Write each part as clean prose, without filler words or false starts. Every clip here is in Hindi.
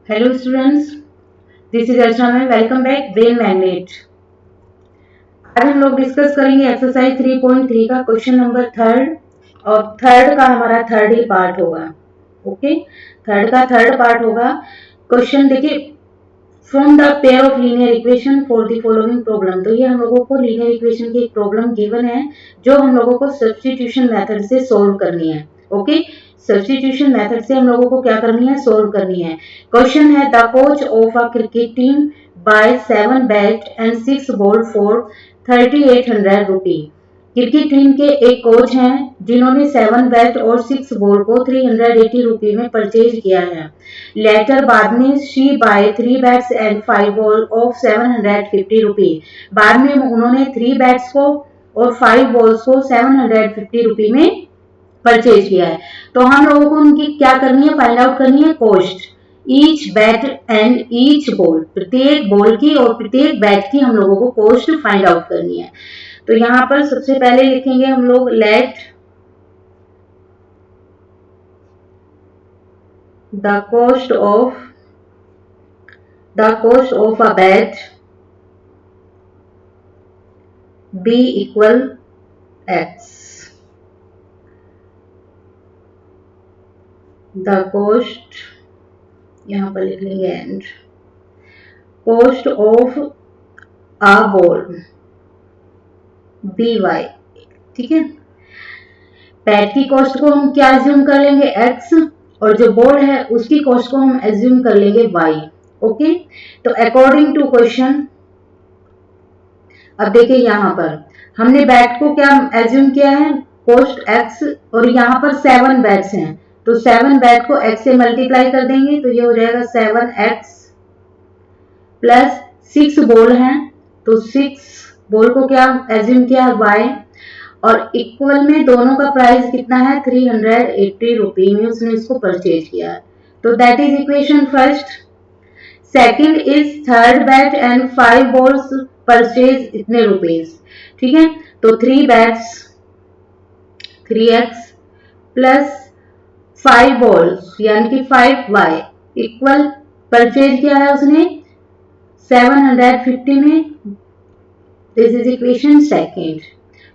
Hello students, this is Archana ma'am. Welcome back brain magnet. आज हम लोग डिस्कस करेंगे एक्सरसाइज 3.3 का क्वेश्चन नंबर थर्ड, और थर्ड का हमारा थर्ड ही पार्ट होगा। ओके, थर्ड का थर्ड पार्ट होगा। क्वेश्चन देखिए, from the pair of linear equation for the following problem. तो ये हम लोगों को लीनियर इक्वेशन की एक प्रॉब्लम गिवन है जो हम लोगों को सब्स्टिट्यूशन मेथड से सोल्व करनी है। ओके, सब्स्टिट्यूशन मेथड से हम लोगों को क्या करनी है, सोल्व करनी है। क्वेश्चन है, the coach of a cricket team buy 7 bat and 6 ball for 3800 rupee. Cricket team के एक कोच हैं जिन्होंने 7 बैट और 6 बॉल को 380 रुपये में परचेज किया है। लेटर बाद में she buy 3 bats and 5 ball of 750 rupee. बाद में उन्होंने 3 बैट्स को और 5 बॉल्स को 750 रुपी में परचेज किया है। तो हम लोगों को उनकी क्या करनी है, फाइंड आउट करनी है cost. Each bat and each ball, प्रत्येक बॉल की और प्रत्येक बैट की हम लोगों को कॉस्ट फाइंड आउट करनी है। तो यहाँ पर सबसे पहले लिखेंगे हम लोग let the cost of a bat be equal X. The cost, यहां पर लिख लेंगे and cost of a ball be Y. ठीक है, बैट की कॉस्ट को हम क्या एज्यूम कर लेंगे, एक्स, और जो बॉल है उसकी कॉस्ट को हम एज्यूम कर लेंगे वाई। ओके, तो अकॉर्डिंग टू क्वेश्चन, अब देखिए यहां पर हमने बैट को क्या एज्यूम किया है, कॉस्ट एक्स, और यहाँ पर 7 बैट्स हैं तो 7 बैट को x से मल्टीप्लाई कर देंगे तो ये हो जाएगा 7x प्लस 6 बॉल हैं तो 6 बॉल को क्या एज्यूम किया y, और इक्वल में दोनों का प्राइस कितना है 380 रुपये में उसने इसको परचेज किया है। तो that is equation first. Second is third bat and 5 balls purchase इतने रुपीज। ठीक है, तो 3 बैट्स 3x प्लस 5 बॉल्स यानी कि 5y इक्वल परचेज किया है उसने 750 में। This is equation second.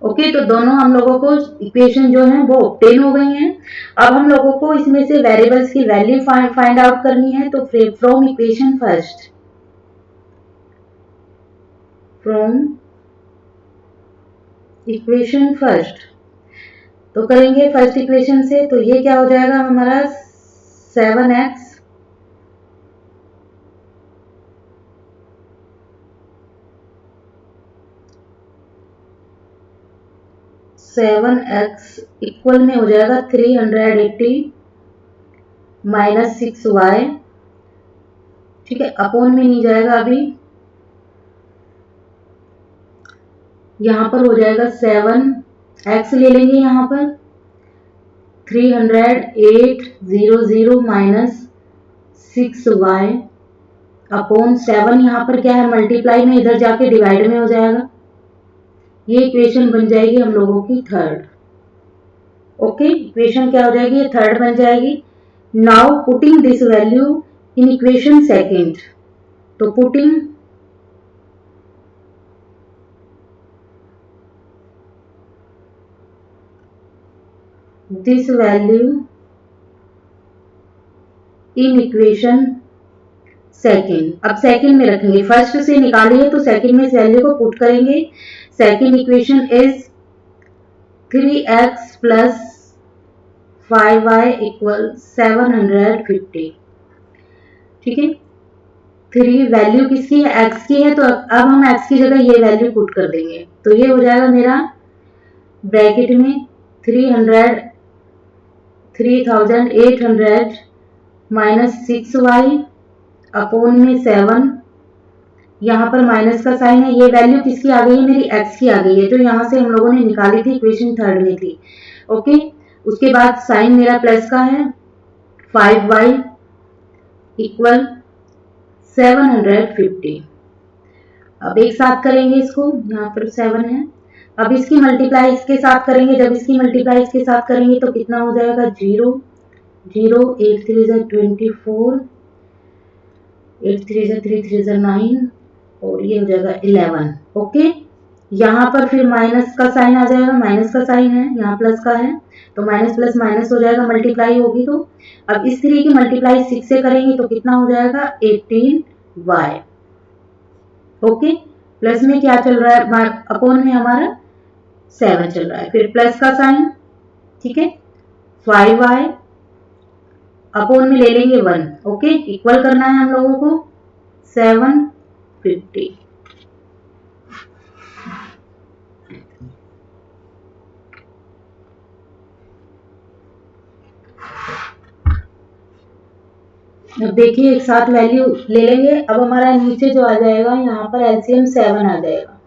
Okay, तो दोनों हम लोगों को इक्वेशन जो है वो ऑब्टेन हो गई हैं। अब हम लोगों को इसमें से वेरिएबल्स की वैल्यू फाइंड आउट करनी है। तो फ्रॉम इक्वेशन फर्स्ट तो करेंगे फर्स्ट इक्वेशन से। तो ये क्या हो जाएगा हमारा 7x इक्वल में हो जाएगा 380 माइनस 6y। ठीक है, अपॉन में नहीं जाएगा अभी, यहां पर हो जाएगा 7x ले लेंगे यहां पर 30800 माइनस 6y अपॉन 7। यहां पर क्या है, मल्टीप्लाई में, इधर जाके डिवाइड में हो जाएगा। ये इक्वेशन बन जाएगी हम लोगों की थर्ड। ओके, इक्वेशन क्या हो जाएगी, ये थर्ड बन जाएगी। Now putting this value in equation second. तो putting this value in equation second. अब सेकेंड में रखेंगे, फर्स्ट से निकाली है तो सेकेंड में इस वैल्यू को पुट करेंगे। Second equation is 3x plus 5y equal 750। ठीक है, 3 वैल्यू किसकी है, x की है, तो अब हम x की जगह ये वैल्यू पुट कर देंगे। तो ये हो जाएगा मेरा ब्रैकेट में 3800 माइनस 6y अपॉन में 7। यहाँ पर माइनस का साइन है, ये वैल्यू किसकी आ गई है, मेरी x की आ गई है, जो यहाँ से हम लोगों ने निकाली थी, इक्वेशन थर्ड में थी। ओके, उसके बाद साइन मेरा प्लस का है, 5y इक्वल 750। अब एक साथ करेंगे इसको, यहाँ पर 7 है। अब इसकी मल्टीप्लाई इसके साथ करेंगे, जब इसकी मल्टीप्लाई इसके साथ करेंगे तो कितना हो जाएगा 0 0 8 3 24 8 3 से 3 3 से 9 और ये हो जाएगा 11। ओके, यहाँ पर फिर माइनस का साइन आ जाएगा, माइनस का साइन है, यहाँ प्लस का है तो माइनस प्लस माइनस हो जाएगा, मल्टीप्लाई होगी तो अब इस 3 की मल्टीप्लाई 6 से करेंगे तो कितना हो जाएगा 18y। ओके, प्लस में क्या चल रहा है, अपॉन में हमारा 7 चल रहा है, फिर प्लस का साइन, ठीक है, 5y अपॉन में ले लेंगे 1। ओके, इक्वल करना है हम लोगों को 750। अब देखिए एक साथ वैल्यू ले लेंगे। अब हमारा नीचे जो आ जाएगा यहाँ पर एलसीएम 7 आ जाएगा,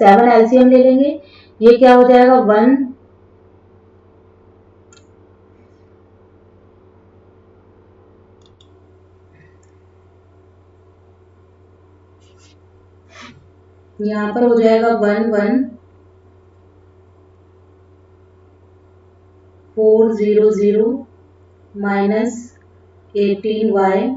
7 एलसीएम ले लेंगे, ये क्या हो जाएगा 1 यहाँ पर हो जाएगा 11400 माइनस 18y,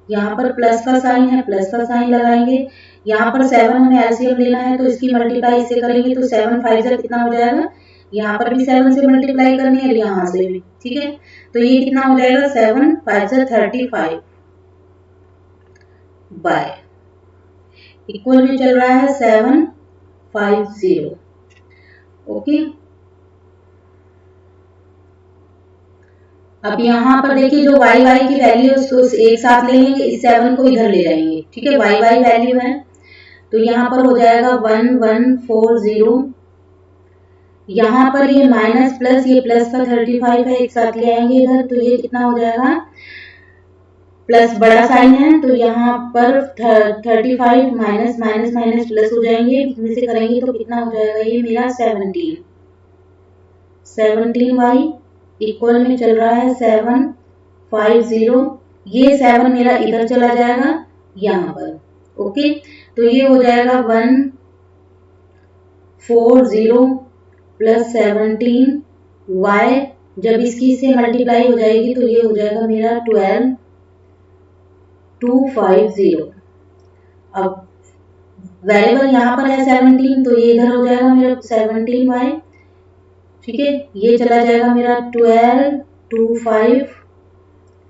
यहाँ पर प्लस का साइन है, प्लस का साइन लगाएंगे, यहाँ पर 7 हमें एलसीएम लेना है तो इसकी मल्टीप्लाई इससे करेंगे तो 7 5 से कितना हो जाएगा, यहाँ पर भी 7 से मल्टीप्लाई करनी है और यहाँ से भी, ठीक है, तो ये कितना हो जाएगा 7 5 से 35 बाय इक्वल में चल रहा है 750। ओके, अब यहाँ पर देखिए जो y y की वैल्यू है उसको एक साथ ले लेंगे, इस 7 को इधर ले जाएंगे, ठीक है, y y वैल्यू है तो यहाँ पर हो जाएगा 1140, यहाँ पर ये माइनस प्लस ये प्लस का 35 है, एक साथ ले आएंगे इधर तो ये कितना हो जाएगा, प्लस बड़ा साइन है तो यहाँ पर 35 माइनस माइनस माइनस प्लस हो जाएंगे, इसमें से करेंगे तो कितना हो जाएगा, ये मेरा 17y इक्वल में चल रहा है 750, ये 7 मेरा इधर चला जाएगा यहाँ पर। ओके, तो ये हो जाएगा 140 प्लस 17y, जब इसकी से मल्टीप्लाई हो जाएगी तो ये हो जाएगा मेरा 12250। अब वेरिएबल यहाँ पर है 17 तो ये इधर हो जाएगा मेरा 17y, ठीक है, ये चला जाएगा मेरा 1225,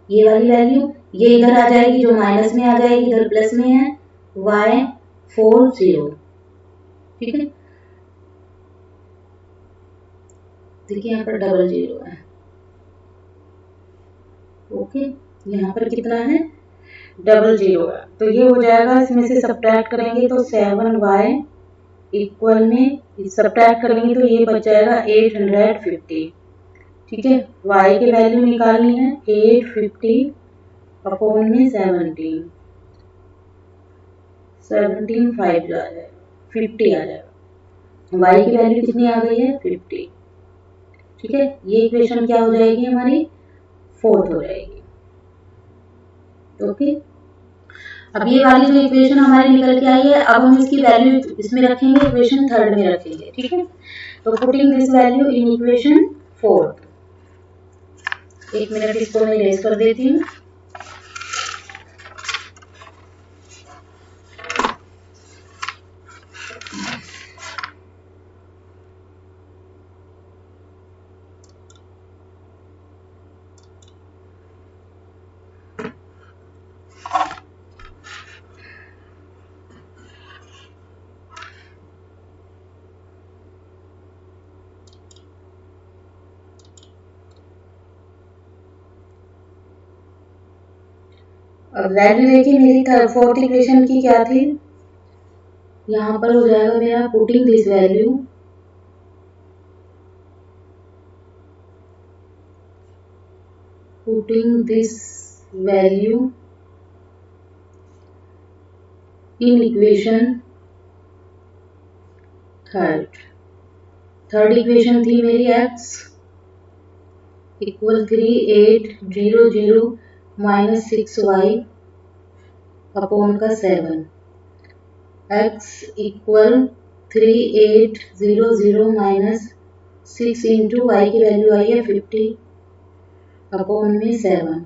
ये वाली वैल्यू ये इधर आ जाएगी जो माइनस में आ जाएगी, इधर प्लस में है y40, ठीक है, देखिए यहाँ पर 00 है। ओके, यहाँ पर कितना है 00 है, तो ये हो जाएगा, इसमें से सब्ट्रैक्ट करेंगे तो 7y इक्वल में सब्ट्रैक्ट करेंगे तो ये बच जाएगा 850, ठीक है, y की वैल्यू निकालनी है 850 अपॉन में 17 5 आ जाएगा 50 आ जाएगा, y की वैल्यू कितनी आ गई है 50, ठीक है, ये इक्वेशन क्या हो जाएगी हमारी 4th हो जाएगी। ओके, अब ये वाली जो इक्वेशन हमारी निकल के आई है, अब हम इसकी वैल्यू इसमें रखेंगे, इक्वेशन 3rd में रखेंगे, ठीक है, तो putting this value in equation 4th, एक मिनट इसको मैं इरेज कर देती हूँ। अब वैल्यू देखिए मेरी 4th इक्वेशन की क्या थी, यहाँ पर हो जाएगा मेरा putting this value in equation 3rd equation थी मेरी x equal 3800 minus 6y upon का 7, x equal 3800 minus 6 into y की वैल्यू आई है 50 अपॉन में 7।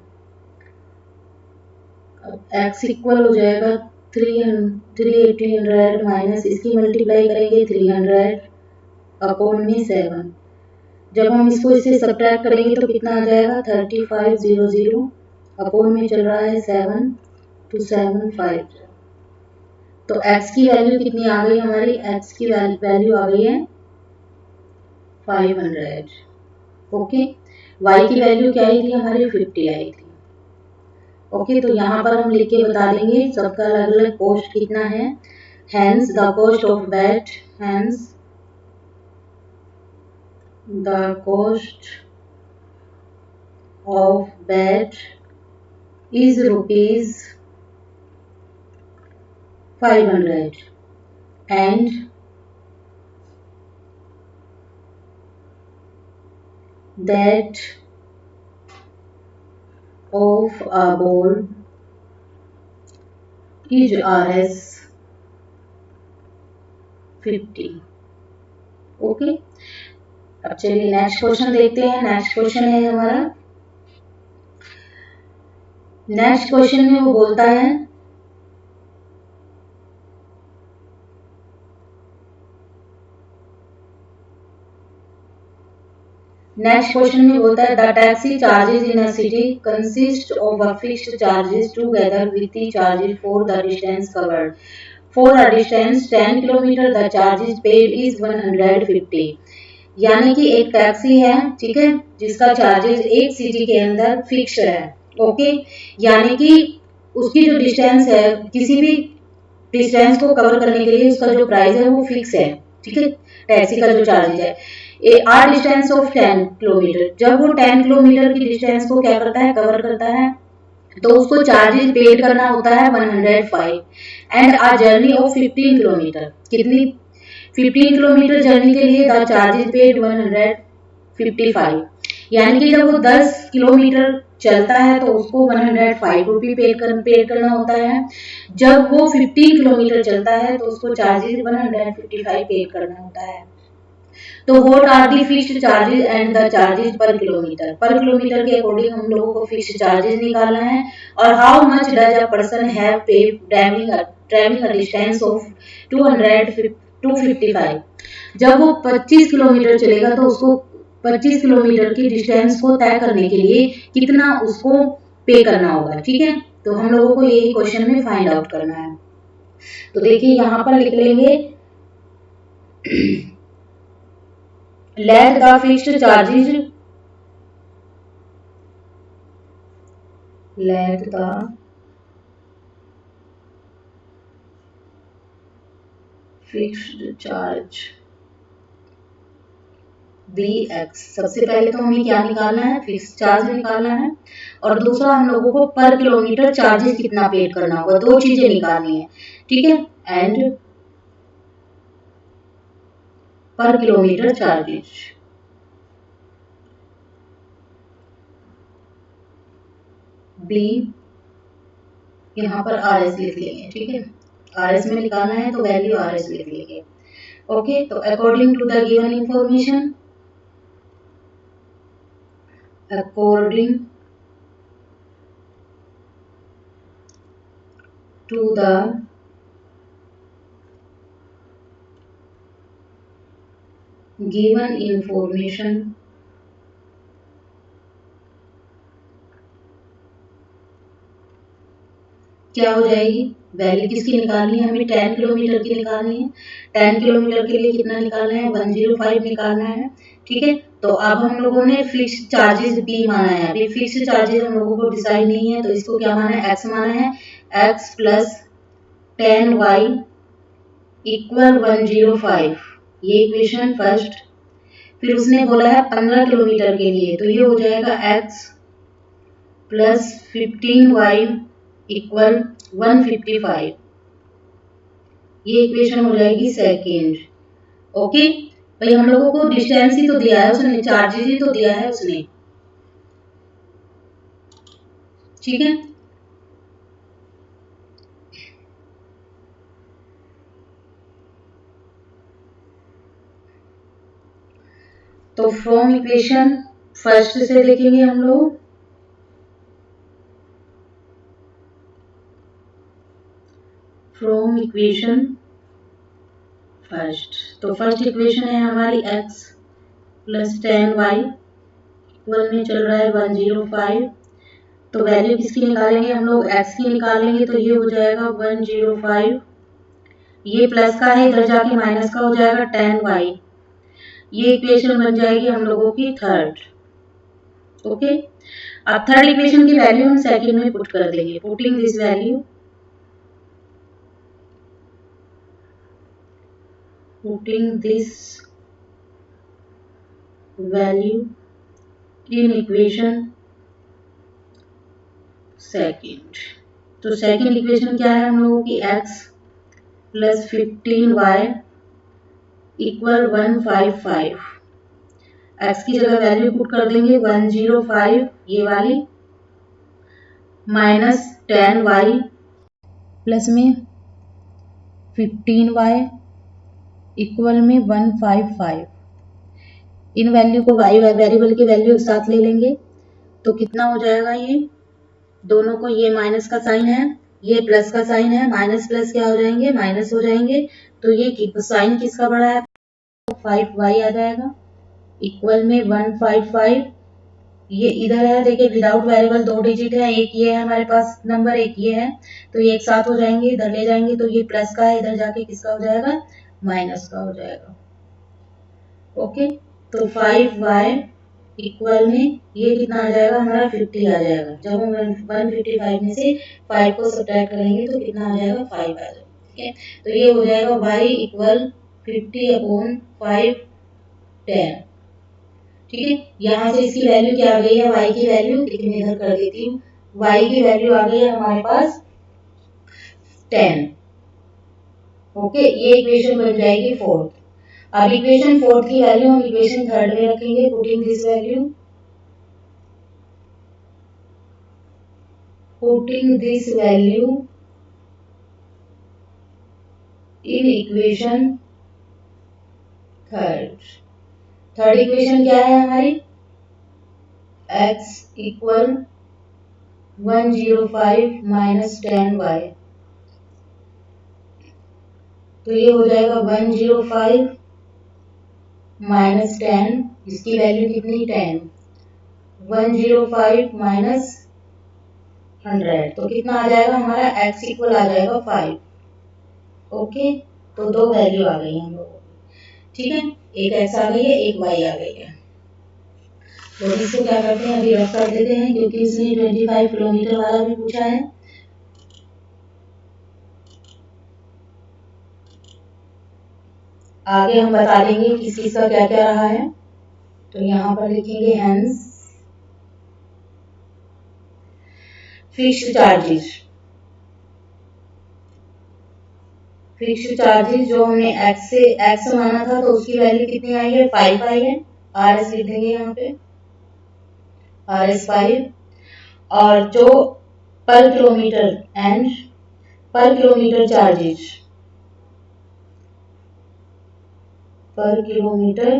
x इक्वल हो जाएगा 300 माइनस इसकी मल्टीप्लाई करेंगे 300 अपॉन में 7। जब हम इसको इससे सब्ट्रैक्ट करेंगे तो कितना आ जाएगा 3500 अपॉन में चल रहा है 7 to 7 5। तो x की वैल्यू कितनी आ गई हमारी, x की वैल्यू आ गई है 500। ओके, y की वैल्यू क्या आई थी हमारी 50 आई थी। ओके, तो यहाँ पर हम लिख के बता देंगे सबका अलग अलग कॉस्ट कितना है। Hence the cost of bat, hence the cost of bat is rupees 500 and that of a ball is Rs 50। Okay, अब चलिए नेक्स्ट क्वेश्चन देखते हैं। नेक्स्ट क्वेश्चन है हमारा, नेक्स्ट क्वेश्चन में वो बोलता है नेक्स्ट क्वेश्चन में बोलता है the taxi charges in a city consist of a fixed charges together with the charges for the distance covered. For a distance 10 kilometre the charges paid is 150। यानी कि एक टैक्सी है, ठीक है, जिसका चार्जेस एक सिटी के अंदर फिक्स्ड है। ओके, यानी कि उसकी जो डिस्टेंस है, किसी भी डिस्टेंस को कवर करने के लिए उसका जो प्राइस है वो फिक्स है, ठीक है, टैक्सी का जो चार्जेस है। आर डिस्टेंस ऑफ 10 किलोमीटर, जब वो 10 किलोमीटर की डिस्टेंस को क्या करता है, कवर करता है, तो उसको चार्जेस पेड करना होता है 105। And a journey of 15 kilometre, कितनी 15 किलोमीटर जर्नी के लिए द चार्जेस पेड 155। यानी कि जब वो 10 किलोमीटर चलता है तो उसको 105 रुपी पेड करना होता है। जब वो 15 किलोमीटर चलता है तो उसको चार्जेस 155 पेड करना होता है। तो what are the fixed charges and the charges per kilometre. Per kilometre के अकॉर्डिंग हम लोगों को फिक्स्ड चार्जेस निकालना है। और how much does a person have pay travelling a distance of 255। जब वो 25 किलोमीटर चलेगा तो उसको 25 किलोमीटर की डिस्टेंस को तय करने के लिए कितना उसको पे करना होगा, ठीक है। तो हम लोगों को यही क्वेश्चन में फाइंड आउट करना है। तो देखिए यहाँ पर लिख लेंगे let the fixed charges, let the fixed charge be x। सबसे पहले तो हमें क्या निकालना है, फिक्स चार्ज निकालना है। और दूसरा हम लोगों को पर किलोमीटर चार्जेस कितना पेड करना होगा, दो चीजें निकालनी है, ठीक है। एंड पर किलोमीटर चार्जेस, बी यहाँ पर आर एस लिख लेंगे, ठीक है। आर एस में निकालना है तो वैल्यू आर एस लिख लेंगे। ओके, तो according to the given information, according to the given information, क्या हो जाएगी, वैल्यू किसकी निकालनी है, हमें 10 किलोमीटर की निकालनी है। 10 किलोमीटर के लिए कितना निकालना है, 105 निकालना है, ठीक है। तो अब हम लोगों ने फिक्स चार्जेस बी माना है। अभी फिक्स चार्जेस हम लोगों को डिसाइड नहीं है, तो इसको क्या माना है, एक्स माना है। एक्स प्लस 10y इक्वल 105, ये इक्वेशन फर्स्ट। फिर उसने बोला है 15 किलोमीटर के लिए, तो ये हो जाएगा x प्लस 15y इक्वल 155, ये इक्वेशन हो जाएगी सेकेंड। ओके भाई, हम लोगों को डिस्टेंस ही तो दिया है उसने, चार्जेस ही तो दिया है उसने, ठीक है। तो फ्रॉम इक्वेशन फर्स्ट से देखेंगे हम लोग, फ्रॉम इक्वेशन फर्स्ट। तो फर्स्ट इक्वेशन है हमारी x प्लस 10y इक्वल में चल रहा है 105। तो वैल्यू किसकी निकालेंगे हम लोग, x की निकालेंगे, तो ये हो जाएगा 105। ये प्लस का है, इधर जाके माइनस का हो जाएगा 10y। ये इक्वेशन बन जाएगी हम लोगों की थर्ड। ओके, अब थर्ड इक्वेशन की वैल्यू हम सेकंड में पुट कर देंगे। Putting this value, putting this value in equation second. तो सेकंड इक्वेशन क्या है हम लोगों की, x plus 15y equal 155। x की जगह वैल्यू पुट कर देंगे 105 ये वाली, माइनस 10y प्लस में 15y इक्वल में 155। इन वैल्यू को y वेरिएबल की वैल्यू साथ ले लेंगे तो कितना हो जाएगा, ये दोनों को, ये माइनस का साइन है, ये प्लस का साइन है, माइनस प्लस क्या हो जाएंगे, माइनस हो जाएंगे। तो ये साइन किसका बड़ा है, 5y आ जाएगा इक्वल में 155। ये इधर है, देखिए विदाउट वेरिएबल 2 डिजिट है, एक ये है हमारे पास नंबर, एक ये है, तो ये एक साथ हो जाएंगे, इधर ले जाएंगे तो ये प्लस का है, इधर जाके किसका हो जाएगा, माइनस का हो जाएगा। ओके, तो 5y इक्वल में ये कितना आ जाएगा हमारा 50 आ जाएगा। जब हम 155 में से 5 को सब्ट्रैक्ट करेंगे तो कितना आ जाएगा, 5 आ जाएगा। ठीक है, तो ये हो जाएगा y इक्वल 50/5 10। ठीक है, यहाँ से इसकी वैल्यू क्या आ गई है, y की वैल्यू, लेकिन मैं इधर कर देती हूँ, y की वैल्यू आ गई है हमारे पास 10। ओके, ये इक्वेशन बन जाएगी फोर्थ। अब इक्वेशन फोर्थ की वैल्यू हम इक्वेशन थर्ड में रखेंगे, putting this value, putting this value in equation third. Third equation क्या है हमारी, x इक्वल 105 माइनस 10y। तो ये हो जाएगा 105 माइनस 10, इसकी वैल्यू कितनी, 10। 105 माइनस 100 तो कितना आ जाएगा हमारा, x इक्वल आ जाएगा 5। ओके, तो दो वैल्यू आ गई हम लोगों को। ठीक है, एक x आ गई है, एक y आ गई है। तो इसको क्या करते हैं, अभी रफ कर देते हैं, क्योंकि इसने 25 किलोमीटर वाला भी पूछा है। आगे हम बता देंगे किस किस का क्या क्या रहा है। तो यहाँ पर लिखेंगे hence fixed charges. Fixed charges जो हमने x माना था, तो उसकी वैल्यू कितनी आई है, 5 आई है। RS लिख देंगे यहाँ पे, RS 5। और जो पर किलोमीटर एंड पर kilometre charges, per kilometre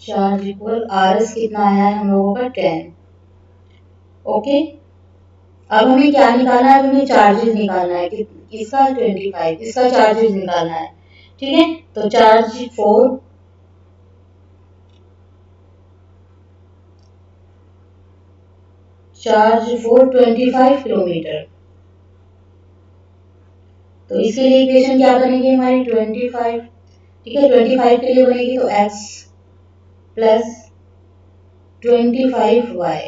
charge equal RS कितना आया है हम लोगों का, 10। ओके, अब हमें क्या निकालना है, अब हमें चार्जेस निकालना है कि किसका, 25, इसका चार्जेस निकालना है। ठीक है, तो चार्ज 4 25 किलोमीटर। तो इसके लिए इक्वेशन क्या बनेगी हमारी, 25। ठीक है, 25 के लिए बनेगी तो x प्लस 25y।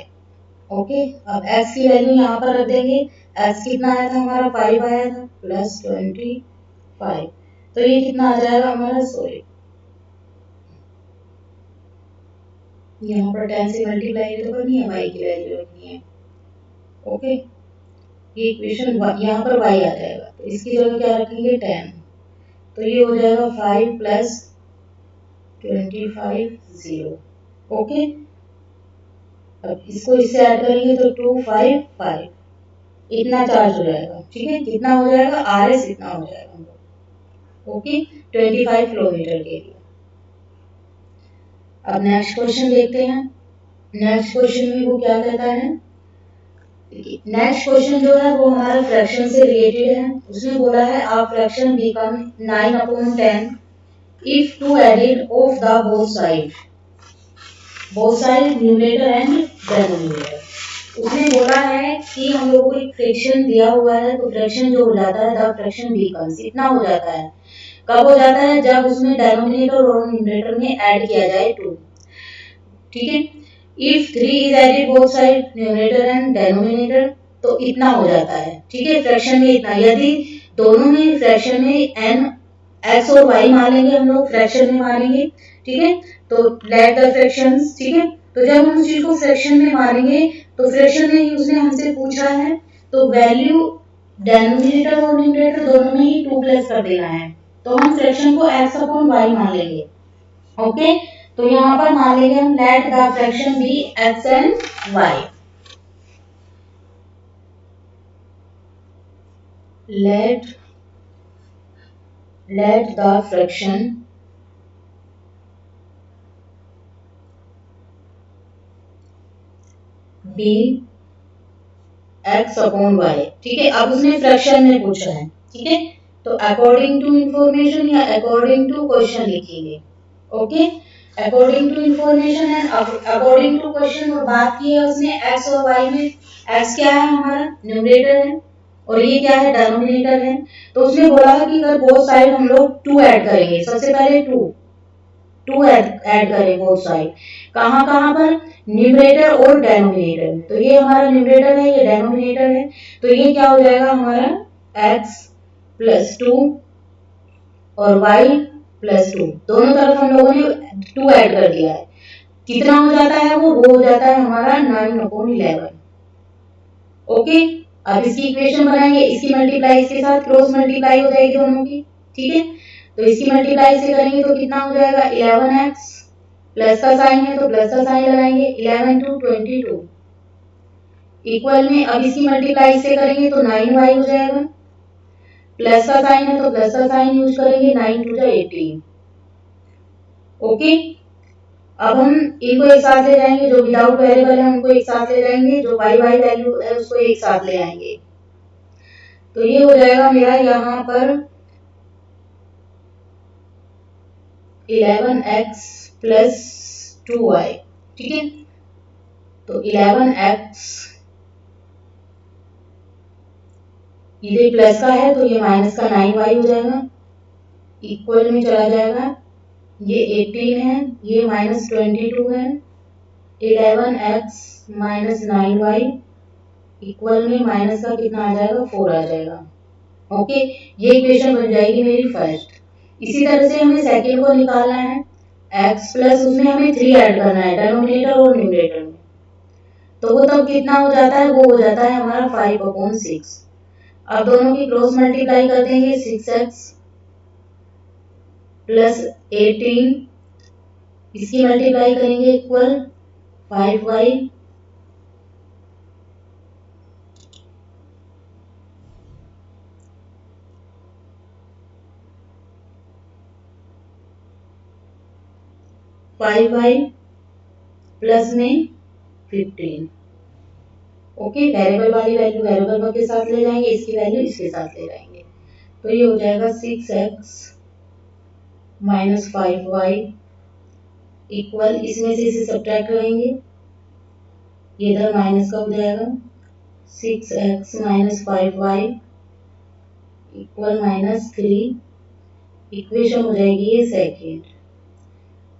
ओके, अब x की वैल्यू यहाँ पर रख देंगे, x कितना आया था हमारा, 5 आया था, प्लस 25। तो ये कितना आ जाएगा हमारा, सॉरी यहाँ पर 10 से मल्टीप्लाई तो करनी है, y की वैल्यू रखनी है। ओके, ये इक्वेशन यहाँ पर y आ जाएगा, तो इसकी जगह क्या रखेंगे, 10। तो ये हो जाएगा 5 प्लस 25 0। ओके, अब इसको इससे ऐड करेंगे तो 255 इतना चार्ज हो जाएगा। ठीक है, कितना हो जाएगा, RS इतना हो जाएगा हम लोग। ओके, 25 किलोमीटर के लिए। अब नेक्स्ट क्वेश्चन देखते हैं। नेक्स्ट क्वेश्चन में वो क्या कहता है, नेक्स्ट क्वेश्चन जो है वो हमारा फ्रैक्शन से रिलेटेड है। उसने बोला है a fraction become 9/10 if 2 added of the both side numerator and denominator. उसने बोला है कि हम लोगों को एक फ्रैक्शन दिया हुआ है, तो फ्रैक्शन जो हो जाता है द फ्रैक्शन बिकम्स इतना हो जाता है। कब हो जाता है? जब उसमें डिनोमिनेटर और न्यूमरेटर में ऐड किया जाए 2। ठीक है, if 3 is added both side numerator and denominator, तो इतना हो जाता है। ठीक है, फ्रैक्शन में इतना। यदि दोनों में फ्रैक्शन में n x और y मान लेंगे, हम लोग फ्रैक्शन में मानेंगे। ठीक है, तो लेट द फ्रैक्शंस। ठीक है, तो जब हम उस चीज को फ्रैक्शन में मानेंगे तो फ्रैक्शन में ही उसने हमसे पूछा है, तो वैल्यू डिनोमिनेटर और न्यूमरेटर दोनों में ही 2 प्लस कर देना है। तो हम फ्रैक्शन को x अपॉन y मान लेंगे। ओके, तो यहाँ पर मान लेंगे हम let the fraction be x and y। let the fraction be x upon y। ठीक है, अब उसने फ्रैक्शन में पूछा है। ठीक है, तो अकॉर्डिंग टू इंफॉर्मेशन या अकॉर्डिंग टू क्वेश्चन लिखेंगे। Okay, according to information and according to question में बात की है उसने x और y में। x क्या है? हमारा न्यूमरेटर है और ये क्या है? डिनोमिनेटर है। तो उसने बोला है कि अगर बोथ साइड हम लोग 2 ऐड करेंगे, सबसे पहले 2 ऐड करें बोथ साइड। कहाँ कहाँ पर? न्यूमरेटर और डिनोमिनेटर में। तो ये हमारा न्यूमरेटर है, ये डिनोमिनेटर है, तो ये क्या हो जाएगा हमारा x प्लस 2 और y प्लस 2। दोनों तरफ हम लोगों ने 2 ऐड कर दिया है। कितना हो जाता है? वो हो जाता है हमारा 9/11। ओके, अब इसकी इक्वेशन बनाएंगे, इसकी मल्टीप्लाई इसके साथ क्रॉस मल्टीप्लाई हो जाएगी दोनों की। ठीक है, तो इसकी मल्टीप्लाई से करेंगे तो कितना हो जाएगा? 11x प्लस का साइन है तो प्लस का साइन लगाएंगे, 11 टू 22 इक्वल में। अब इसकी मल्टीप्लाई से करेंगे तो 9y हो जाएगा, प्लस का साइन है तो प्लस का साइन यूज करेंगे, 9 टू 18। ओके, अब हम इनको एक साथ ले जाएंगे, जो विदाउट वेरिएबल है उनको एक साथ ले जाएंगे, जो y वैल्यू है उसको एक साथ ले आएंगे। तो ये हो जाएगा मेरा यहाँ पर 11x प्लस 2y। ठीक है, तो 11x ये प्लस का है तो ये माइनस का 9y हो जाएगा, इक्वल में चला जाएगा। ये 18 है, ये माइनस 22 है, 11x माइनस 9y इक्वल में माइनस का कितना आ जाएगा? 4 आ जाएगा। ओके, ये इक्वेशन बन जाएगी मेरी फर्स्ट। इसी तरह से हमें सेकंड को निकालना है। x प्लस उसमें हमें 3 ऐड करना है डिनोमिनेटर और न्यूमरेटर में, तो वो तब कितना हो जाता है? वो हो जाता है हमारा 5/6। अब दोनों की क्रॉस मल्टीप्लाई कर देंगे, 6x प्लस 18 इसकी मल्टीप्लाई करेंगे इक्वल 5y प्लस में 15। ओके, वेरिएबल वाली वैल्यू वेरिएबल के साथ ले जाएंगे, इसकी वैल्यू इसके साथ ले जाएंगे, तो ये हो जाएगा 6x माइनस 5y इक्वल, इसमें से इसे सब्ट्रैक्ट करेंगे, ये इधर माइनस का हो जाएगा, 6x minus 5y equal minus 3। Equation हो जाएगी ये सेकेंड।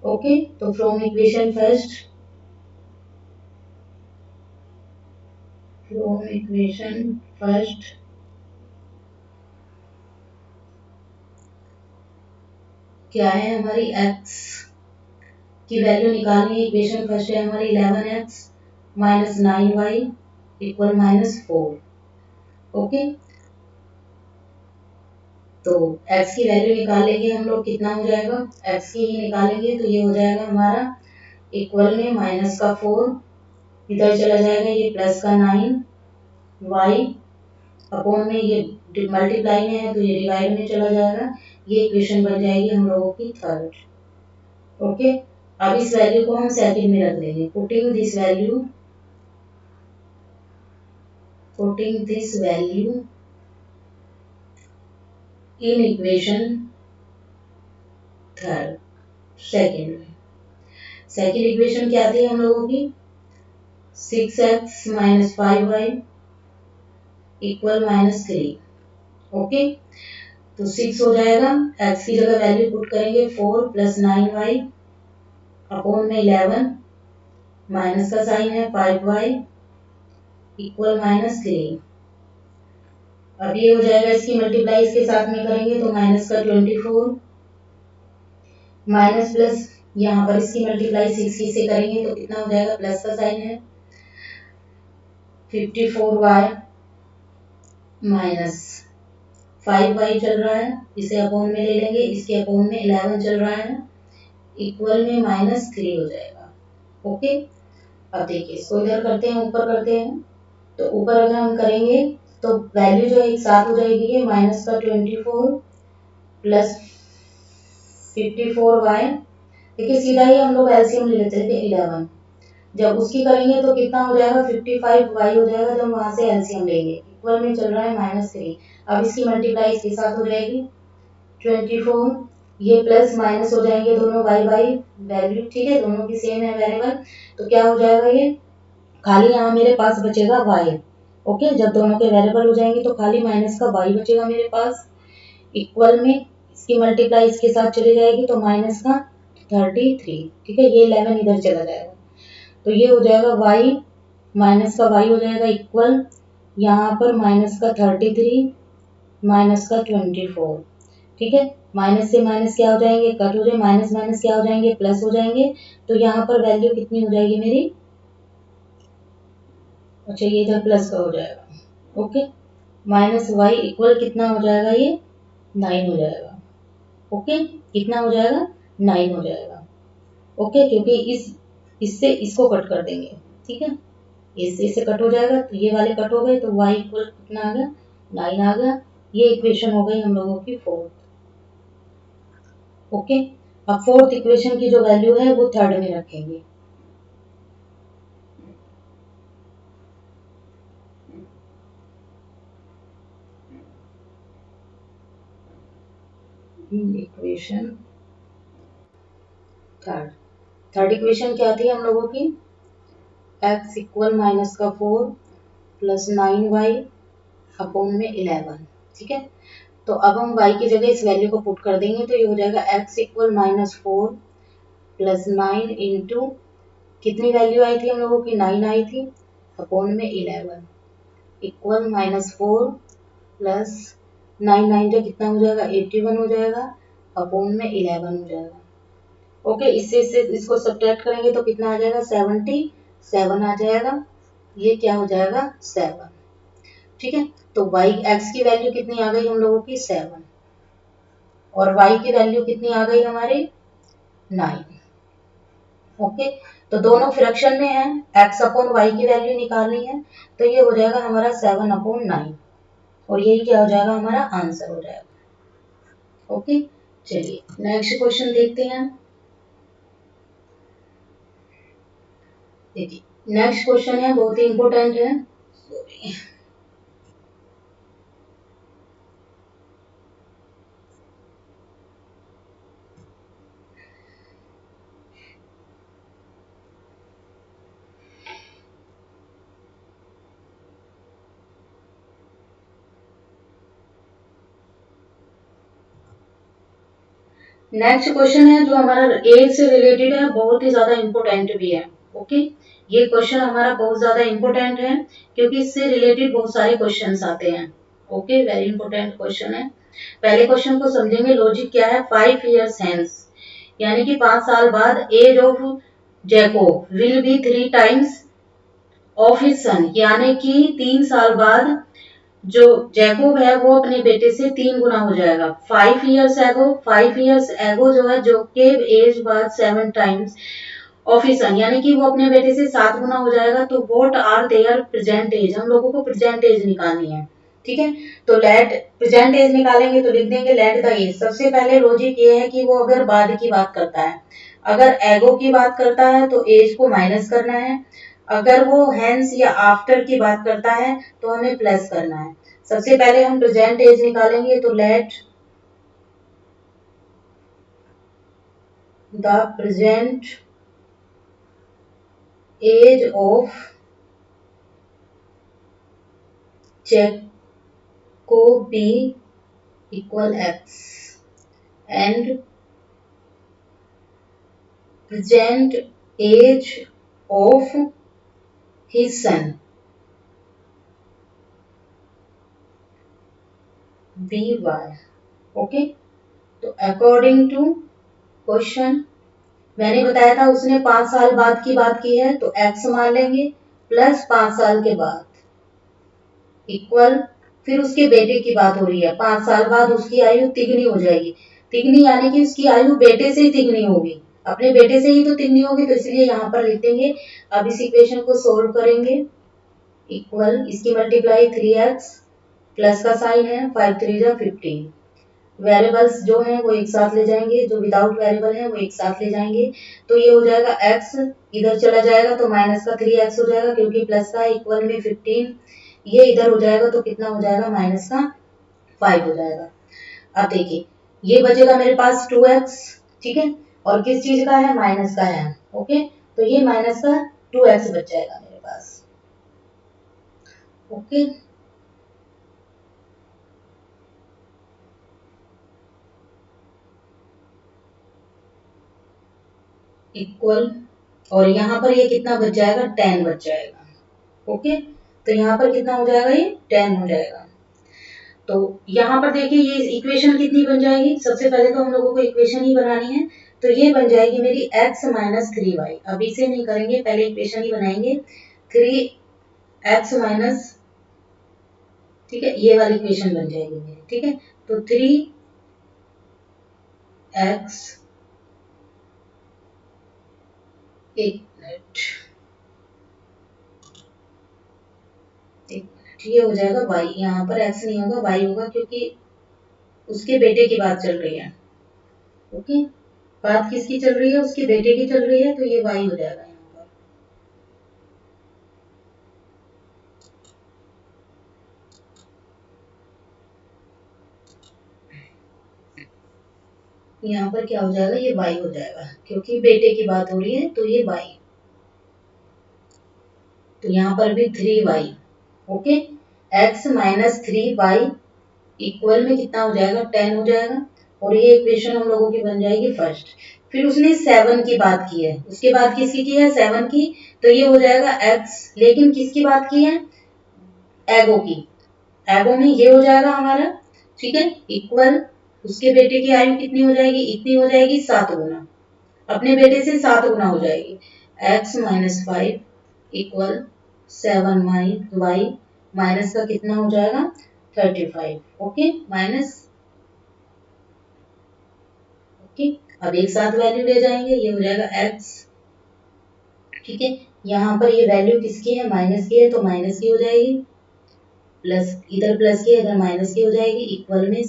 ओके, तो फ्रॉम इक्वेशन फर्स्ट क्या है? हमारी x की वैल्यू निकालनी है। इक्वेशन फर्स्ट है हमारी 11x minus 9y equal minus 4। Okay, तो x की वैल्यू निकालेंगे हम लोग, कितना हो जाएगा? x की ही निकालेंगे तो ये हो जाएगा हमारा इक्वल में माइनस का 4 इधर चला जाएगा, ये प्लस का 9y अपॉन में ये मल्टीप्लाई में है तो ये डिवाइड में चला जाएगा। ये इक्वेशन बन जाएगी हम लोगों की थर्ड। ओके, अब इस वैल्यू को हम सेकंड में रख देंगे, putting this value putting this value in equation third second equation क्या थी हम लोगों की 6x - 5y = -3। ओके, तो 6 हो जाएगा, x की जगह वैल्यू पुट करेंगे 4 + 9y अपॉन में 11 माइनस का साइन है 5y = -3। अब ये हो जाएगा, इसकी मल्टीप्लाई इसके साथ में करेंगे तो माइनस का 24 माइनस प्लस यहाँ पर इसकी मल्टीप्लाई 6 से करेंगे तो कितना हो जाएगा, प्लस का साइन है 54y माइनस 5y चल रहा है, इसे अपॉन में ले लेंगे, इसके अपॉन में 11 चल रहा है इक्वल में -3 हो जाएगा। ओके, अब देखिए इसको इधर करते हैं, ऊपर करते हैं, तो ऊपर अगर हम करेंगे तो वैल्यू जो एक साथ हो जाएगी ये माइनस का 24 प्लस 54y। देखिए सीधा ही हम लोग एलसीएम ले लेते थे 11, जब उसकी करेंगे तो कितना हो जाएगा 55y हो जाएगा, जब वहां से एलसीएम लेंगे इक्वल में चल रहा है -3। अब इसकी मल्टीप्लाई इसके साथ हो जाएगी 24, ये प्लस माइनस हो जाएंगे दोनों y वैल्यू, ठीक है, दोनों की सेम है वेरिएबल, तो क्या हो जाएगा, ये खाली यहाँ मेरे पास बचेगा y। ओके, जब दोनों के वेरिएबल हो जाएंगे तो खाली माइनस का y बचेगा मेरे पास, इक्वल में इसकी मल्टीप्लाई इसके साथ चली जाएगी तो माइनस का 33, ठीक है, ये 11 इधर चला जाएगा, तो ये हो जाएगा y माइनस का y हो जाएगा इक्वल यहाँ पर माइनस का 33 माइनस का 24, ठीक है, माइनस से माइनस क्या हो जाएंगे, कट हो जाए, माइनस माइनस क्या हो जाएंगे, प्लस हो जाएंगे, तो यहाँ पर वैल्यू कितनी हो जाएगी मेरी, अच्छा ये इधर प्लस का हो जाएगा। ओके, माइनस वाई इक्वल कितना हो जाएगा, ये 9 हो जाएगा। ओके, कितना हो जाएगा, 9 हो जाएगा। ओके, क्योंकि इससे इसको कट कर देंगे, ठीक है, इससे कट हो जाएगा, तो ये वाले कट हो गए, तो y इक्वल कितना आ गया, 9 आ गया। ये इक्वेशन हो गई हम लोगों की फोर्थ। ओके, अब फोर्थ इक्वेशन की जो वैल्यू है वो थर्ड में रखेंगे। इक्वेशन थर्ड इक्वेशन क्या थी हम लोगों की, x इक्वल माइनस का 4 प्लस 9y अपॉन में 11, ठीक है, तो अब हम y की जगह इस वैल्यू को पुट कर देंगे, तो ये हो जाएगा x इक्वल -4 प्लस 9 इंटू कितनी वैल्यू आई थी हम लोगों की, 9 आई थी, अपॉन में 11 इक्वल -4 प्लस 9 9 का कितना हो जाएगा, 81 हो जाएगा, अपॉन में 11 हो जाएगा। ओके, इससे इसको सब्ट्रैक्ट करेंगे तो कितना आ जाएगा, 77 आ जाएगा, ये क्या हो जाएगा, 7, ठीक है, तो y x की वैल्यू कितनी आ गई हम लोगों की, 7, और y की वैल्यू कितनी आ गई हमारी, 9। ओके, तो दोनों फ्रैक्शन में है, x अपॉन y की वैल्यू निकालनी है, तो ये हो जाएगा हमारा 7/9, और यही क्या हो जाएगा, हमारा आंसर हो जाएगा। ओके, चलिए नेक्स्ट क्वेश्चन देखते हैं। देखिए नेक्स्ट क्वेश्चन है, बहुत ही इंपॉर्टेंट है, नेक्स्ट क्वेश्चन है जो हमारा एज से रिलेटेड है, बहुत ही ज्यादा इंपॉर्टेंट भी है। ओके, ये क्वेश्चन हमारा बहुत ज्यादा इंपॉर्टेंट है क्योंकि इससे रिलेटेड बहुत सारे क्वेश्चंस आते हैं। ओके, वेरी इंपॉर्टेंट क्वेश्चन है। पहले क्वेश्चन को समझेंगे, लॉजिक क्या है, 5 years hence यानी कि 5 साल बाद age of Jacob will be 3 times of his son, यानी कि 3 साल बाद जो जैकोब है वो अपने बेटे से 3 गुना हो जाएगा। 5 years एगो जो है जोकेब एज बाद 7 times ऑफ हिज सन, यानी कि वो अपने बेटे से 7 गुना हो जाएगा। तो what are their present age, हम लोगों को प्रेजेंट एज निकालनी है, ठीक है, तो लेट प्रेजेंट एज निकालेंगे तो लिख देंगे लेट द एज। सबसे पहले लॉजिक ये है कि वो अगर बाद की बात करता है, अगर एगो की बात करता है तो एज को माइनस करना है, अगर वो हैंस या आफ्टर की बात करता है तो हमें प्लस करना है। सबसे पहले हम प्रेजेंट एज निकालेंगे, तो let the present age of Jacobi equal x and present age of his son by। Okay, तो अकॉर्डिंग टू क्वेश्चन मैंने बताया था उसने 5 साल बाद की बात की है, तो x मान लेंगे प्लस 5 साल के बाद इक्वल, फिर उसके बेटे की बात हो रही है, 5 साल बाद उसकी आयु तिगनी हो जाएगी। तिगनी यानी कि उसकी आयु बेटे से ही तिगनी होगी, अपने बेटे से ही तो तिगनी होगी, तो इसलिए यहाँ पर लिख देंगे। अब इस इक्वेशन को सोल्व करेंगे, इक्वल इसकी मल्टीप्लाई 3x प्लस का साइन है, 5 3 जा 15। वेरिएबल्स जो हैं वो एक साथ ले जाएंगे, जो विदाउट वेरिएबल है वो एक साथ ले जाएंगे, तो ये हो जाएगा x, इधर चला जाएगा तो माइनस का 3x हो जाएगा क्योंकि प्लस का इक्वल में 15, ये इधर हो जाएगा तो कितना हो जाएगा, माइनस का 5 हो जाएगा। अब देखिए ये बचेगा मेरे पास 2x, ठीक है, और किस चीज का है, माइनस का है। ओके, तो ये माइनस का 2x बच जाएगा मेरे पास। ओके, इक्वल, और यहाँ पर ये कितना बच जाएगा, 10 बच जाएगा। ओके, तो यहाँ पर कितना हो जाएगा, ये 10 हो जाएगा। तो यहाँ पर देखिए ये इक्वेशन कितनी बन जाएगी, सबसे पहले तो हम लोगों को इक्वेशन ही बनानी है, तो ये बन जाएगी मेरी x माइनस 3y। अब इसे नहीं करेंगे, पहले इक्वेशन ही बनाएंगे, 3x माइनस, ठीक है, ये वाली इक्वेशन बन जाएगी मेरी, ठीक है, तो 3x, एक मिनट, ये हो जाएगा y, यहाँ पर x नहीं होगा y होगा क्योंकि उसके बेटे की बात चल रही है। ओके, बात किसकी चल रही है, उसके बेटे की चल रही है, तो ये y हो जाएगा यहाँ पर। यहाँ पर क्या हो जाएगा, ये y हो जाएगा क्योंकि बेटे की बात हो रही है, तो ये y, तो यहाँ पर भी 3y। Okay, x minus 3y equal में कितना हो जाएगा, 10 हो जाएगा, और ये इक्वेशन हम लोगों की बन जाएगी फर्स्ट। फिर उसने 7 की बात की है, उसके बाद किसकी की है, 7 की, तो ये हो जाएगा x, लेकिन किसकी बात की है, एगो की, एगो में ये हो जाएगा हमारा, ठीक है, इक्वल उसके बेटे की आयु कितनी हो जाएगी, इतनी हो जाएगी 7 गुना, अपने बेटे से 7 गुना हो जाएगी, x माइनस 5 इक्वल 7 वाई माइनस का कितना हो जाएगा, 35। ओके, माइनस, ओके, अब एक साथ वैल्यू ले जाएंगे, ये हो जाएगा x, ठीक है, यहाँ पर ये वैल्यू किसकी है, माइनस की है, तो माइनस की हो जाएगी, प्लस इधर प्लस की, इधर माइनस की हो जाएगी, इक्वल में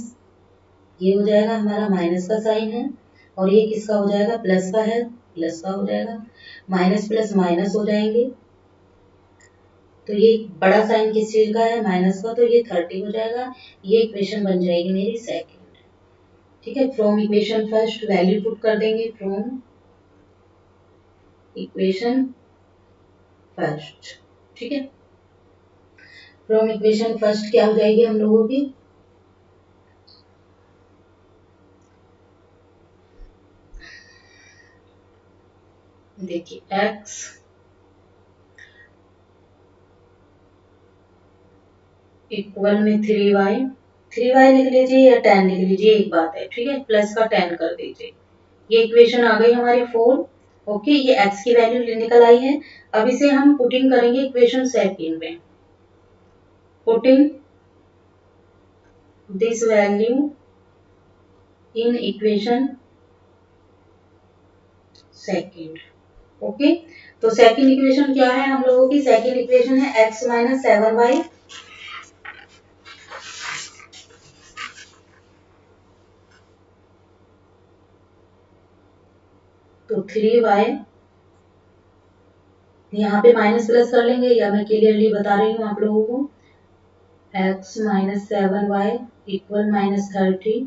ये हो जाएगा हमारा माइनस का साइन है, और ये किसका हो जाएगा, प्लस का है, प्लस का हो जाएगा, माइनस प्लस माइनस हो जाएंगे, तो ये बड़ा साइन किस चीज का है, माइनस का, तो ये 30 हो जाएगा। ये इक्वेशन बन जाएगी मेरी सेकंड, ठीक है। From equation first value put कर देंगे, फ्रॉम इक्वेशन फर्स्ट, ठीक है, फ्रॉम इक्वेशन फर्स्ट क्या हो जाएगी हम लोगों की, देखिए x इक्वल में 3y, 3y लिख लीजिए या 10 लिख लीजिए, एक बात है, ठीक है, प्लस का 10 कर दीजिए, ये इक्वेशन आ गई हमारी 4। ओके, ये x की वैल्यू निकल आई है। अब इसे हम पुटिंग करेंगे इक्वेशन सेकंड में, putting this value in equation second. Okay, तो सेकंड इक्वेशन क्या है हम लोगों की, सेकंड इक्वेशन है x माइनस 7y, तो 3y यहाँ पे माइनस प्लस कर लेंगे, या मैं क्लियरली बता रही हूँ आप लोगों को। x minus 7y equal minus 30।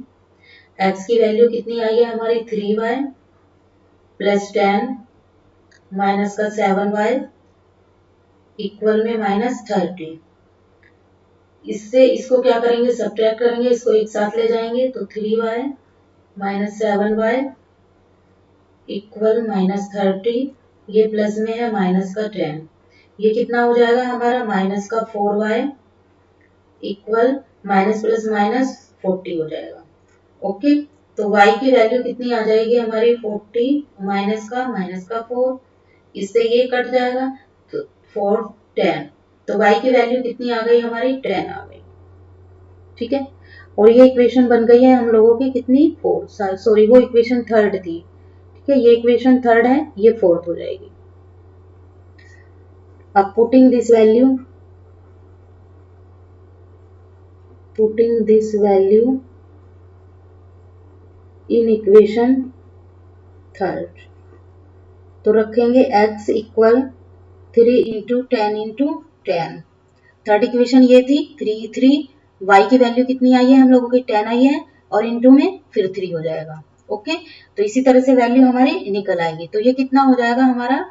x की वैल्यू कितनी आई है हमारी 3y प्लस 10 माइनस का 7y इक्वल में माइनस 30। इससे इसको क्या करेंगे, सब्ट्रैक्ट करेंगे, इसको एक साथ ले जाएंगे तो 3y minus 7y equal minus 30। ये प्लस में है माइनस का 10। ये कितना हो जाएगा हमारा, माइनस का 4y equal minus plus minus 40 हो जाएगा। ओके, तो y की वैल्यू कितनी आ जाएगी हमारी 40 माइनस का 4, इससे ये कट जाएगा तो 4 10। तो y की वैल्यू कितनी आ गई हमारी 10 आ गई। ठीक है, और ये इक्वेशन बन गई है हम लोगों की कितनी 4, सॉरी वो इक्वेशन थर्ड थी। ठीक है, ये इक्वेशन थर्ड है, ये फोर्थ हो जाएगी। अब putting this value in equation third, तो रखेंगे x equal 3 into 10 into 10। Third equation ये थी 3 y की वैल्यू कितनी आई है हम लोगों की 10 आई है, और इंटू में फिर 3 हो जाएगा। ओके, तो इसी तरह से वैल्यू हमारी निकल आएगी। तो ये कितना हो जाएगा हमारा,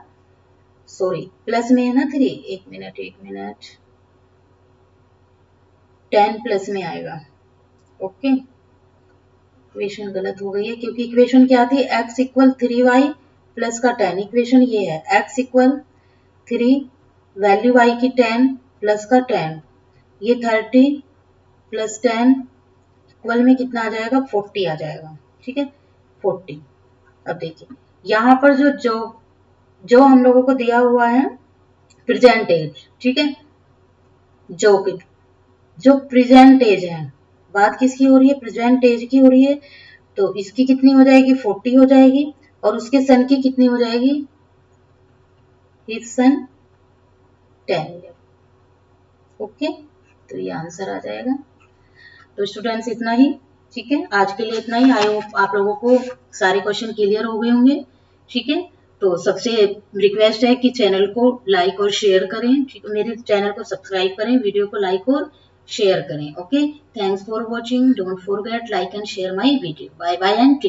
सॉरी प्लस में है ना 3, एक मिनट 10 प्लस में आएगा। ओके, इक्वेशन गलत हो गई है, क्योंकि इक्वेशन क्या थी, x इक्वल 3y प्लस का 10। इक्वेशन ये है x इक्वल 3 वैल्यू y की 10 प्लस का 10, ये 30 प्लस 10 इक्वल में कितना आ जाएगा, 40 आ जाएगा। ठीक है, 40। अब देखिए यहाँ पर जो हम लोगों को दिया हुआ है प्रेजेंट एज, ठीक है, जो प्रेजेंट एज है, बात किसकी हो रही है, प्रेजेंट एज की हो रही है, तो इसकी कितनी हो जाएगी 40 हो जाएगी, और उसके सन की कितनी हो जाएगी, हिज सन 10। ओके, तो ये आंसर आ जाएगा। तो स्टूडेंट्स इतना ही, ठीक है, आज के लिए इतना ही। आई होप आप लोगों को सारे क्वेश्चन क्लियर हो गए होंगे। ठीक है, तो सबसे रिक्वेस्ट है कि चैनल को लाइक और शेयर करें, ठीक है, मेरे चैनल को सब्सक्राइब करें, वीडियो को लाइक और शेयर करें। Okay, thanks for watching, don't forget like and share my video. Bye bye and take